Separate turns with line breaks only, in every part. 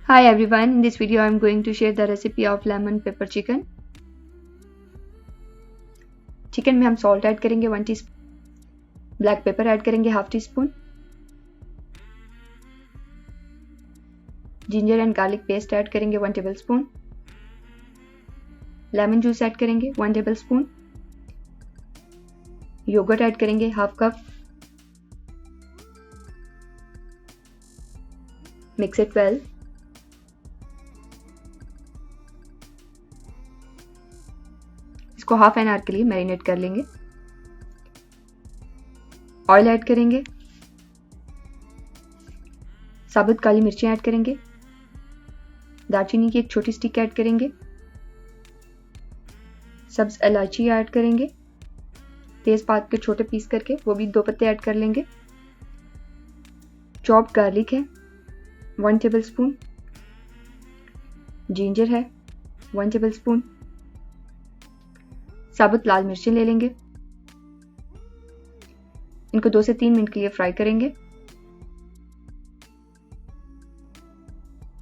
Hi everyone, in this video I am going to share the recipe of lemon pepper chicken. Chicken में हम salt add करेंगे 1 teaspoon, black pepper add करेंगे half tea spoon, ginger and garlic paste add करेंगे 1 tablespoon, lemon juice add करेंगे 1 tablespoon, yogurt add करेंगे half cup, mix it well. इसको half an hour के लिए मैरिनेट कर लेंगे। ऑयल ऐड करेंगे, साबुत काली मिर्ची ऐड करेंगे, दालचीनी की एक छोटी स्टिक ऐड करेंगे, सब्ज इलायची ऐड करेंगे, तेजपात के छोटे पीस करके वो भी 2 पत्ते ऐड कर लेंगे, चॉप्ड गार्लिक है 1 टेबलस्पून, जिंजर है 1 टेबलस्पून, साबुत लाल मिर्चें ले लेंगे। इनको 2 से 3 मिनट के लिए फ्राई करेंगे।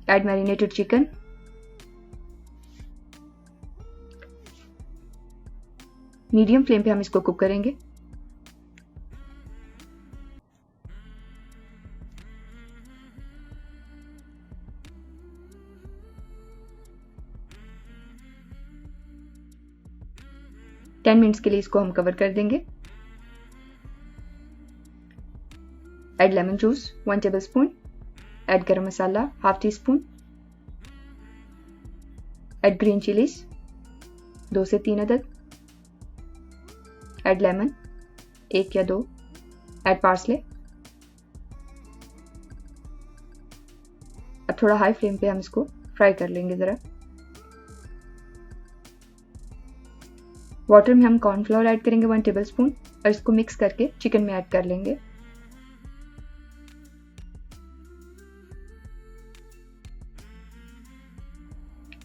Add marinated chicken, medium flame पे हम इसको कुक करेंगे। टेन मिनट्स के लिए इसको हम कवर कर देंगे। Add lemon juice 1 tablespoon, add garam masala half teaspoon, add green chillies 2 से 3 अदद, ऐड लेमन 1 या 2, ऐड पार्सले। अब थोड़ा हाई फ्लेम पे हम इसको फ्राई कर लेंगे ज़रा। वाटर में हम कॉर्नफ्लोर ऐड करेंगे 1 टेबलस्पून और इसको मिक्स करके चिकन में ऐड कर लेंगे।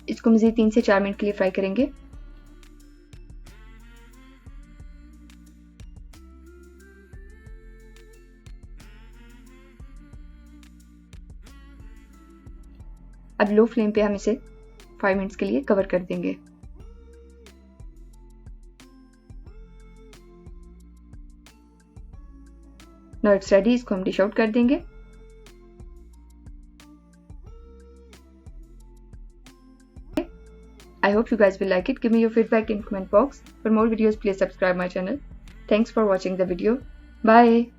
इसको मज़ीद 3 से 4 मिनट के लिए फ्राई करेंगे। अब लो फ्लेम पे हम इसे 5 मिनट्स के लिए कवर कर देंगे। Now it's ready, इसको हम डिश आउट कर देंगे। I hope you guys will like it. Give me your feedback in comment box. For more videos, please subscribe my channel. Thanks for watching the video. Bye.